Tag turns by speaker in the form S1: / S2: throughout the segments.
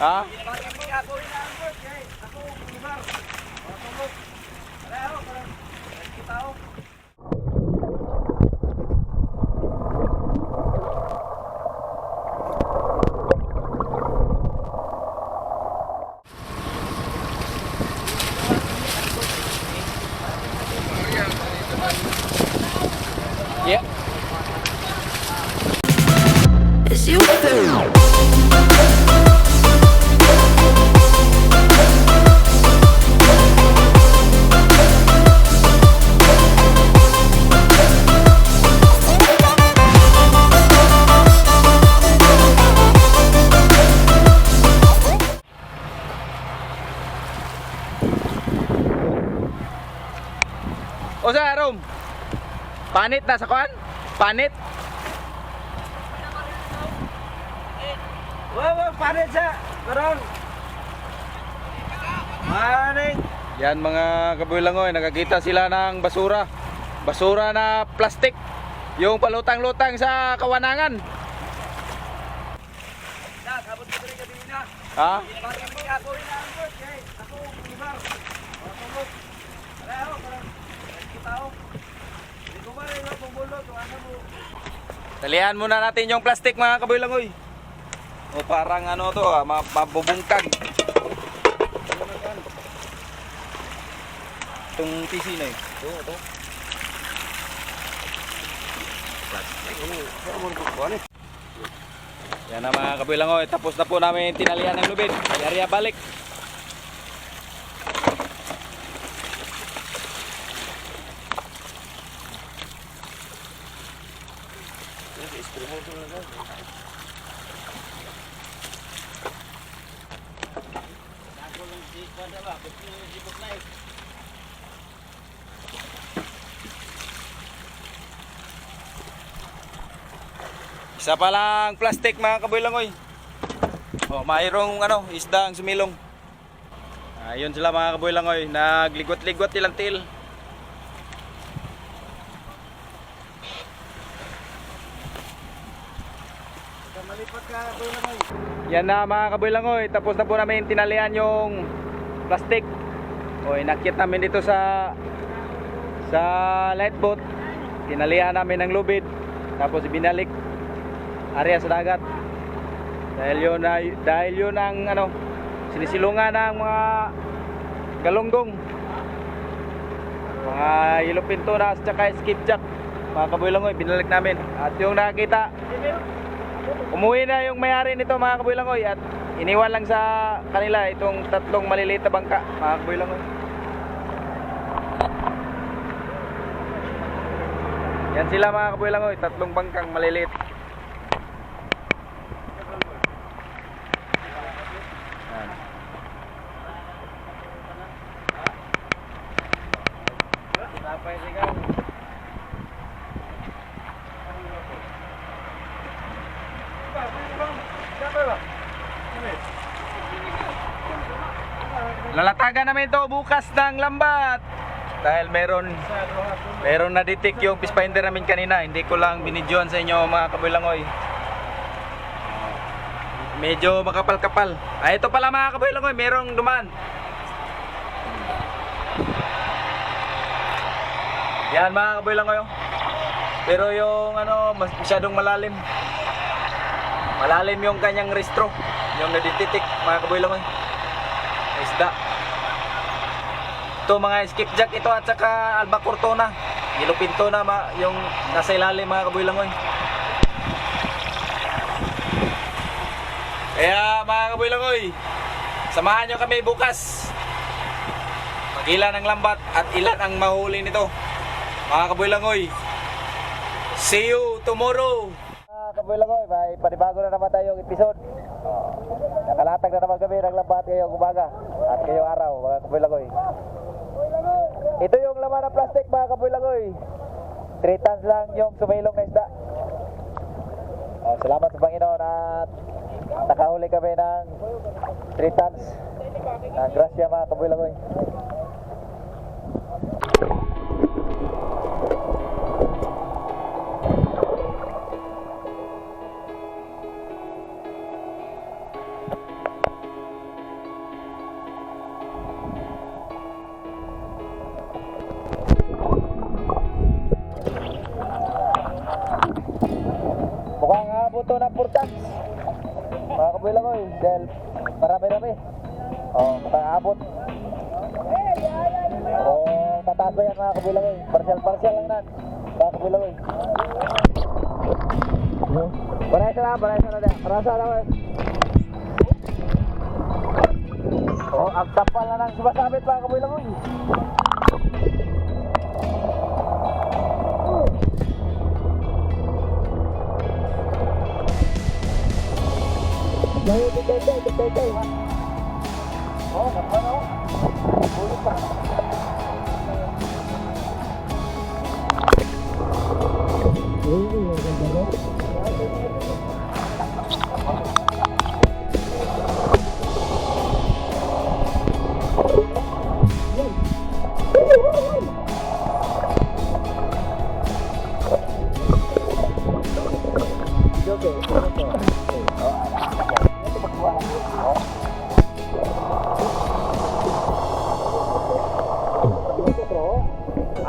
S1: Ha? Yeah.
S2: Is you
S1: O sa Rom? Panit na sa kuan? Panit?
S3: Wow, panit sa karong. Maning.
S1: Yan mga kabuilangoy, nakakita sila ng basura. Basura na plastic. Yung palutang-lutang sa kawanangan.
S3: Na, sabot ko rin gabi na.
S1: Ha?
S3: Bakit hindi ako inaangkot? Kay ako lugar. Matulog. Pareho karong. Kita ko. Hindi ko ba rin bumulot o ano mo.
S1: Talihan muna natin yung plastic mga kabuilangoy. O parang ano to, mabubungkag. Itong PC na eh. Ito. Yan na mga kabuilangoy, tapos na po namin tinalian ng lubid. Yari balik. Isa pa lang plastic mga kabuilangoy. Oh, mayroong ano, isda ang sumilong. Ayun sila mga kabuilangoy, nagligot-ligot ilang til.
S3: Malipat ka doon naman.
S1: Yan na mga kabuilangoy, tapos na po namin tinalian yung plastic. O inakyat namin dito sa light boat. Tinalian namin ng lubid, tapos binalik area sa dagat. Dahil yun ang ano, sinisilungan ng mga galunggong, mga yellow pintunas at saka skipjack. Mga kabuilangoy, binalik namin. At yung nakita, umuwi na yung may-ari nito mga kabuilangoy, at iniwan lang sa kanila itong tatlong maliliit na bangka mga kabuilangoy. Yan sila mga kabuilangoy, tatlong bangkang maliliit. Yan. Lalatagan namin ito bukas ng lambat. Dahil meron na detect yung fish finder namin kanina. Hindi ko lang binidyoan sa inyo mga kabuilangoy. Medyo makapal-kapal. Ito pala mga kabuilangoy, merong dumaan. Yan mga kabuilangoy. Pero yung ano, masyadong malalim. Malalim yung kanyang restro. Yung nadetect mga kabuilangoy. Isda. Ito mga skipjack ito at saka albacore tuna. Yellow pintona yung nasa ilalim mga kabuilangoy. Kaya mga kabuilangoy, samahan nyo kami bukas. Mag-ilan ang lambat at ilan ang mahuli nito. Mga kabuilangoy, see you tomorrow. Mga kabuilangoy, may panibago na naman tayong episode. Nakalatag na naman kami ng lambat ngayong umaga at ngayong araw mga kabuilangoy. Ito yung laman ng plastic mga kabuilangoy. 3 tons lang yung sumilong na isda. Salamat sa Panginoon at nakahuli kami ng 3 tons ng grasya mga kabuilangoy.
S3: tons. Mga kabulang ko dahil marami-rami. Oh, mataabot. Oh, tataas ba yan mga kabulang ko? Partial lang nan. Mga kabulang ko. Parasa na dyan. Parasa na ko. Oh, ang tapal na nang sumasabit mga kabulang ko. Jangan dikete. Oh, apa no? Boleh pak.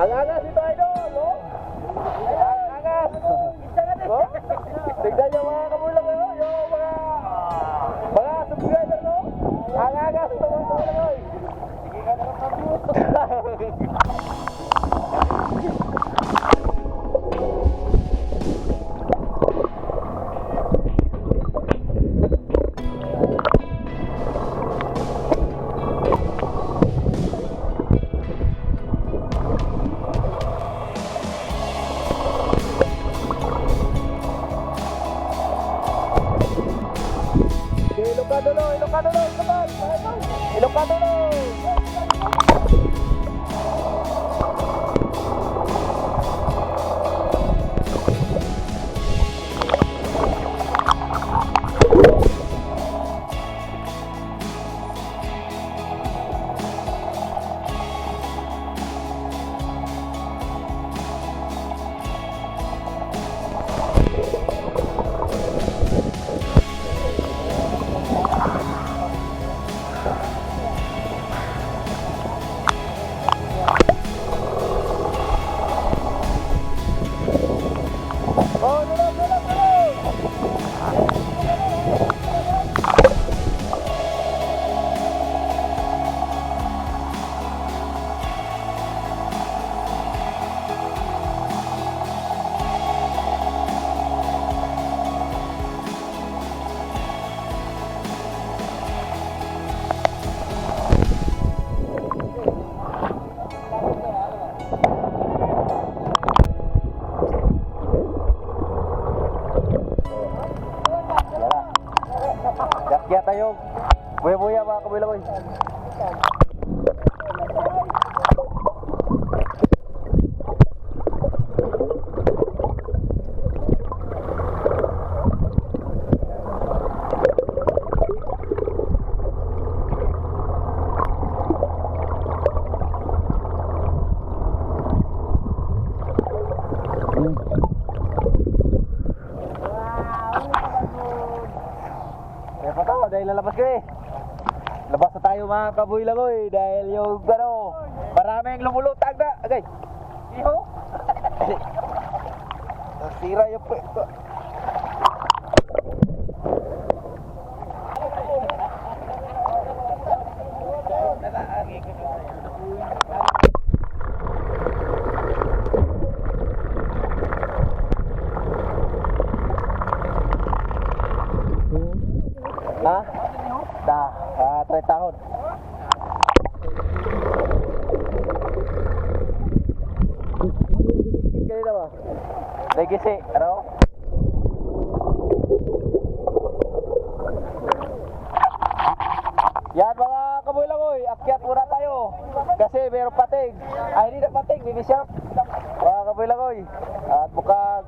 S3: Angas itu idol, oh. Angas. Oh. Tignan niyo mga kabulang ko, yung mga subscriber no. Angas ito mga kabulang ko. Sige ka na ng Ilocano. Kaya tayo, buya-buya mga kabulang ko. Kaya pa tao, dahil lalabas ko eh. Labas na tayo mga kabuy lang eh. Dahil yung ano, maraming lumulutag na. Agay. Iho. Nasira yung pwede. Ha? Dah, 3 tahun. Kaya na ba? Lagi si, ano? Yan mga kabulang-oy, akyat muna tayo. Kasi mayroong pating. Ay, hindi na pating, mini shop. Mga kabulang-oy. At bukag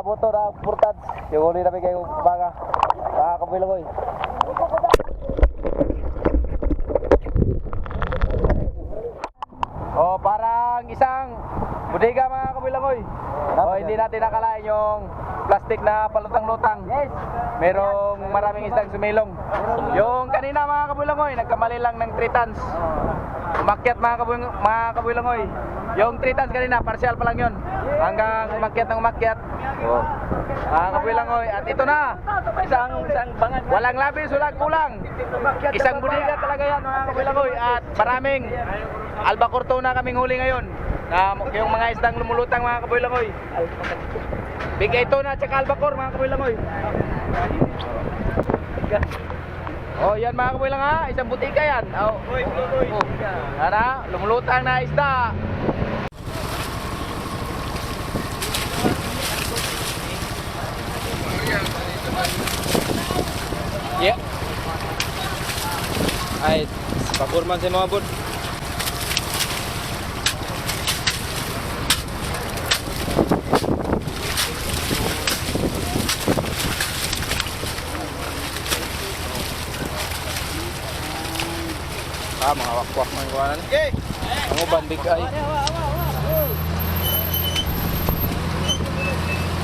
S3: motor na importante. Yung uli namin kayong umaga. Mga kabulang-oy. Oh, parang isang bodega mga kabulang-oy. Oh, hindi natin nakalain yung plastic na palutang-lutang. Yes. Merong maraming isdang sumilong. Yung kanina mga kabulang-oy, nagkamali lang ng 3 tons. Umakyat mga kabulang-oy. Yung 3 tons kanina, partial pa lang yun.
S1: hanggang umakyat ng umakyat. Oh. Kabuilangoy, at ito na. Isang walang labis, walang kulang. Isang budiga talaga yan mga kabuilangoy, at maraming albacore tuna kaming huli ngayon. Yung mga isdang lumulutang mga kabuilangoy. Bigay tuna at saka albacore mga kabuilangoy. Oh, yan mga kabuilang ha, isang butika yan. Oh. Tara, lumulutang na isda. Yeah. Ay, pakurman sa mga bud. Mga wakwak ng kuwanan. Ang uban bigay.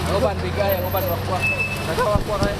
S1: Ang uban bigay, ang uban wakwak. Nagwakwak ay.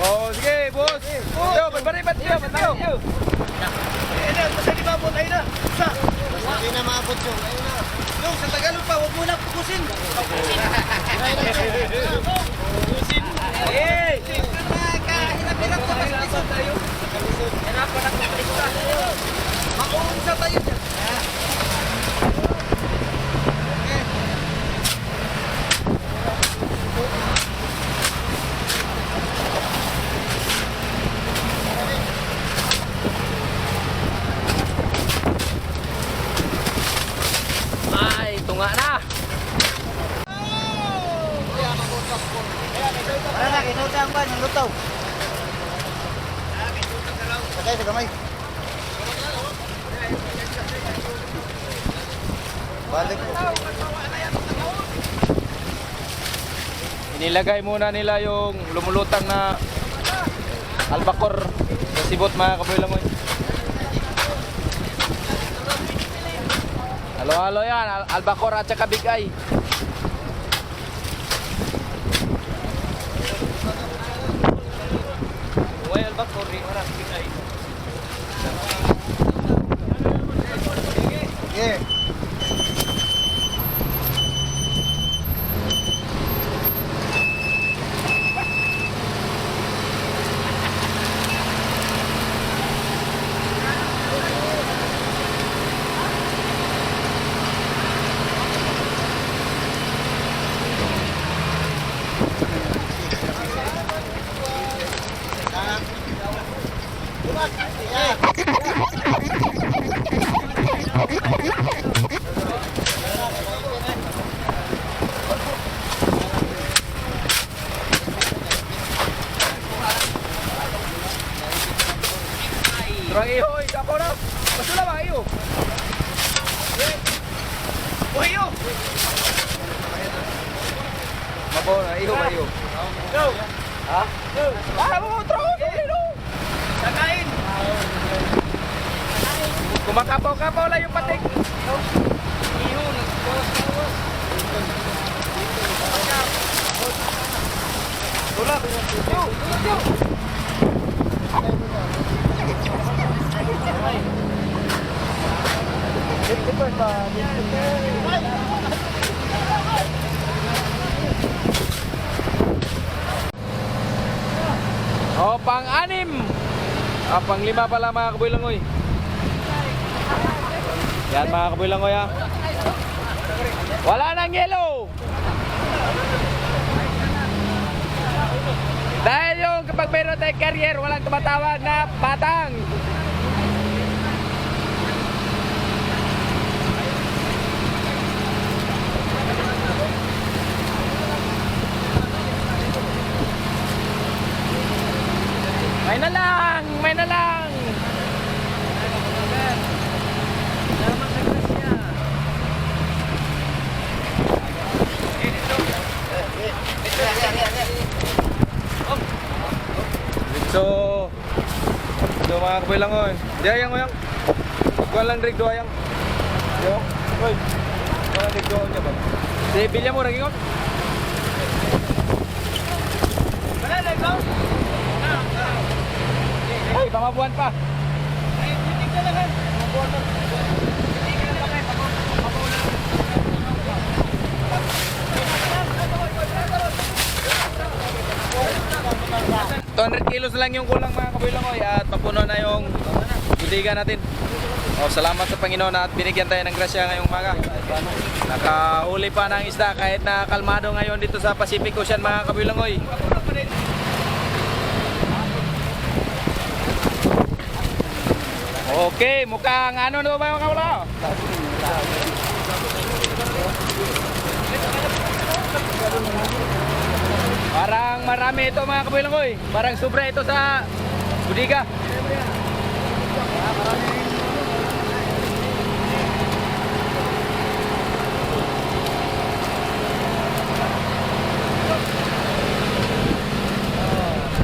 S1: Oh, sige, boss. Yo, barbaribat siya, batayo.
S2: Hindi na maabot yung. Ayun na.
S3: Yung sa Tagalog pa, huwag mo na pupusin. Pupusin. Eh! Hinap-hinap ko kasi lisod tayo. Hinapan ako sa lisod. Makuunsa tayo dyan.
S1: Ay, tunga na.
S2: Wala na, kinutang ba? Yung lutaw. Patay sa kamay. Balik po.
S1: Inilagay muna nila yung lumulutang na albacore sa sibot mga kabuilangoy. Halo-halo yan, albacore at saka bigay. Uy, albacore, orang bigay.
S2: Yeah.
S1: Turang iyo, ikaw na. Masula ba iyo?
S3: Uy, yo!
S1: Mabo na iyo ba iyo?
S3: Go!
S1: Ha? Ah, mo turang iyo.
S3: Sakain!
S1: Kumakapaw-kapaw lang yung patik.
S3: Ihon!
S1: Tulak. Yo, yo. Oh, pang-anim. Pang-lima pala mga kabuilangoy. Yan mga kabuilangoy ha. Wala nang yellow. Dahil yung kapag mayroon tayong carrier, walang tumatawag na batang. May na lang, may na lang. mga kabilang oy. Diayang oyang. Kuha lang rig doayang. Yo. Oy. Kuha lang rig doayang ba. Si bilya mo ring ingon.
S3: Wala na ikaw?
S1: Ay, pamabuan pa.
S3: Ay, titig ka lang ha. Mabuhan mo. Titig ka lang ba kayo? Pabuhan.
S1: 200 kilos lang yung kulang mga kabilang oy at papuno na yung budiga natin. Oh, salamat sa Panginoon at binigyan tayo ng grasya ngayong umaga. Nakahuli pa ng isda kahit na kalmado ngayon dito sa Pacific Ocean mga kabilang oy. Okay, mukhang ano na ba mga kabilang? Parang marami ito mga kabilang oy. Parang sobra ito sa budiga.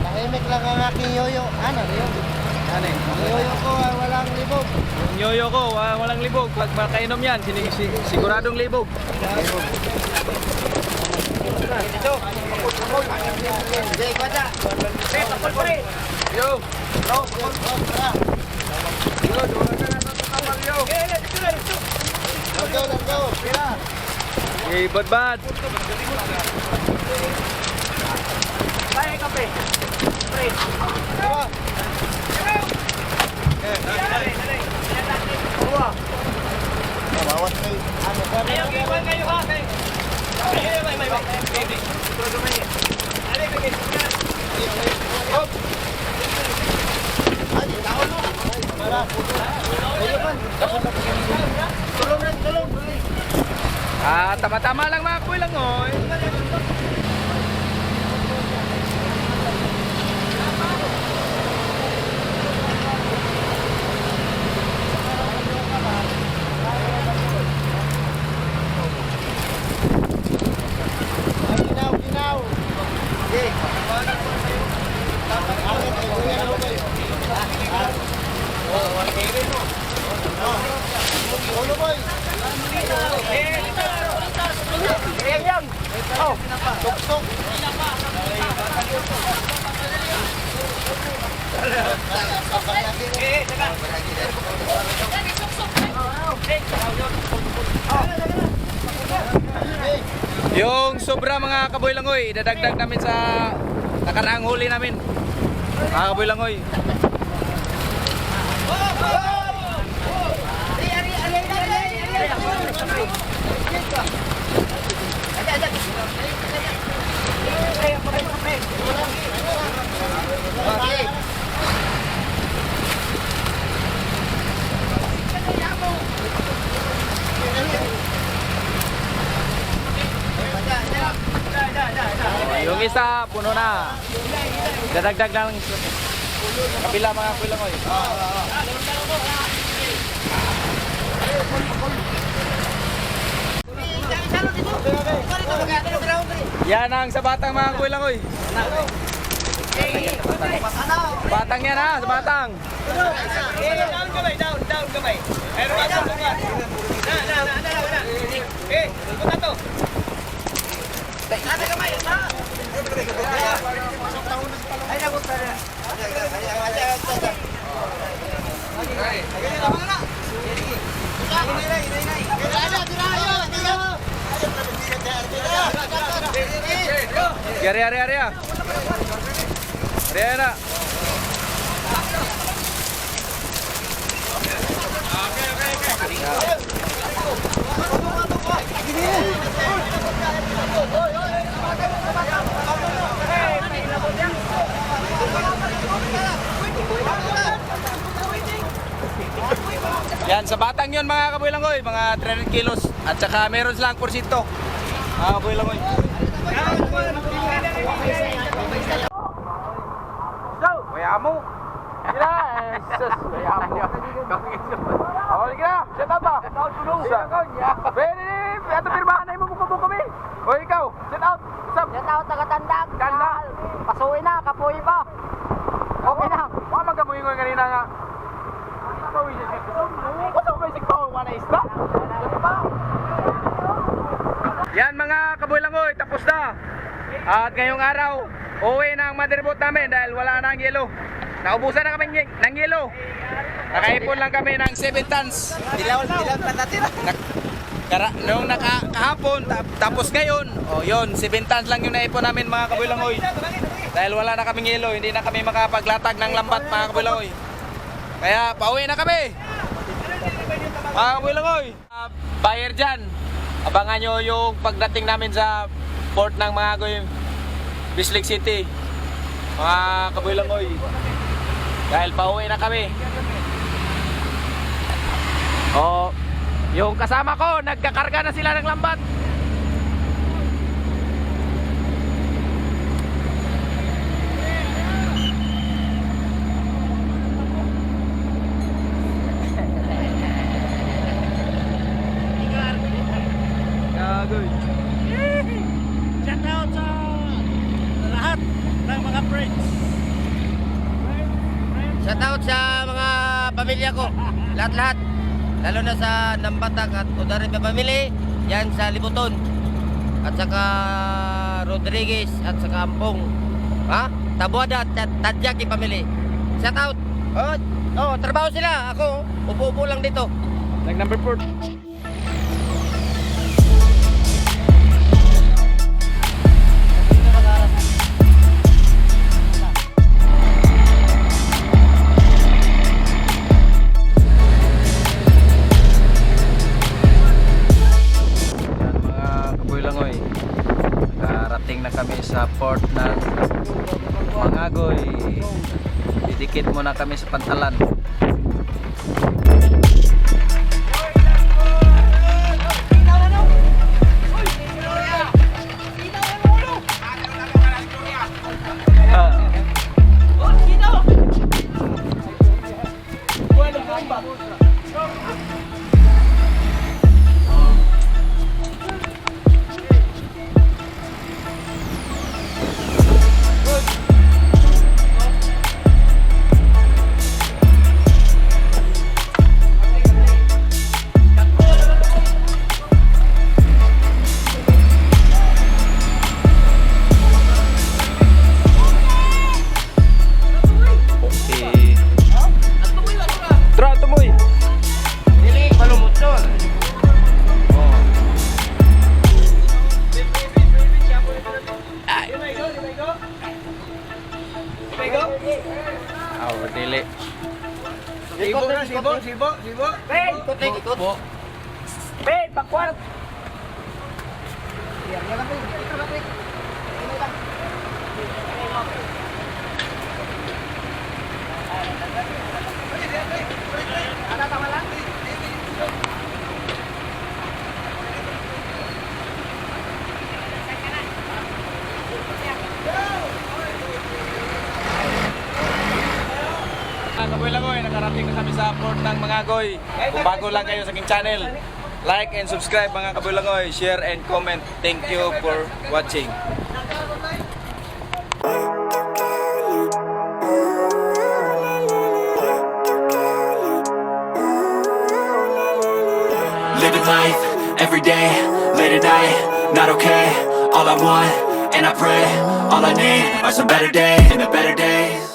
S2: Tahimik lang ang aking yoyo. Ano yun?
S1: Ano eh?
S2: Yoyo ko ay walang libog.
S1: Yung yoyo ko, walang libog. Pag makainom yan, siguradong libog.
S3: Dito. Hindi, kwada. Pre, pakul pre.
S1: Yo!
S3: Yo, dito na, dito.
S2: Let's go.
S1: Hey, bad.
S3: Kaya ka pre. Pre.
S2: Bawat may ano ba?
S3: Ayaw, iwan kayo ha. May. Hindi. Ali, bigay. Tulong.
S1: Ah, tama-tama lang mga kulang oy.
S2: Ginaw. Okay. Ano boy?
S3: Yang. Oh,
S2: Tok.
S1: Yung sobra mga kaboylangoy, idadagdag namin sa nakaraang huli namin. Mga kaboylangoy. Yung isa, puno na. Dadagdag lang kabila mga kaboylangoy. Yan ang sa batang mga kaboylangoy. Batang yan ha, sa batang.
S3: Down kamay. Pero ba sa lugar? Na. Punta to. Ada kamay, ha? Ay, nagunta na.
S1: Ari na. Yan, sa batang yun mga kaboylangoy, mga 300 kilos. At saka meron silang porsyento. Mga kaboylangoy. Kaya mo. Kira, sus, kaya mo. Oh, kira, set out ba? Pwede, ato pirmahan na mo buko kami. O ikaw, set out. Sab.
S4: Yan tao taga-tandag.
S1: Tanda.
S4: Pasuwi na, kapuwi pa. Okay na.
S1: Wa magamuingon kanina nga. Yan mga kabulangoy, tapos na. At ngayong araw, uwi na ang motherboard namin dahil wala na ang yelo. Naubusan na kami ng yelo. Nakaipon lang kami ng 7 tons.
S2: Dilaw pa natira.
S1: Noong kahapon, tapos ngayon, yun, 7 tons lang yung naipon namin mga kabulangoy. Dahil wala na kaming yelo, hindi na kami makapaglatag ng lambat mga kabulangoy. Kaya pauwi na kami. Mga kabulangoy, buyer dyan, abangan nyo yung pagdating namin sa port ng mga Agoy, Bislig City. Mga kabulangoy, dahil pauwi na kami. Yung kasama ko, nagkakarga na sila ng lambat. Gagoy.
S2: Shout out sa lahat ng mga friends. Shout out sa mga pamilya ko. Lahat-lahat. Lalo na sa Nambatag at Udarit na family. Yan sa Libuton. At saka Rodriguez at saka Ampong. Ha? Tabuada at Tadyaki family. Shout out. Trabaho sila. Ako, upo-upo lang dito.
S1: Like number 4. Nakarating na kami sa port ng Mangagoy. Didikit muna kami sa pantalan. Dili.
S2: Sibo.
S3: Ben!
S2: Ikot.
S3: Ben! Bakwat!
S1: Kabulangoy, nakarating na kami sa port ng Mangagoy. Kung bago lang kayo sa aking channel, like and subscribe mga Kabulangoy, share and comment. Thank you for watching.
S4: Living life, every day, late at night, not okay. All I want, and I pray, all I need are some better days and the better days.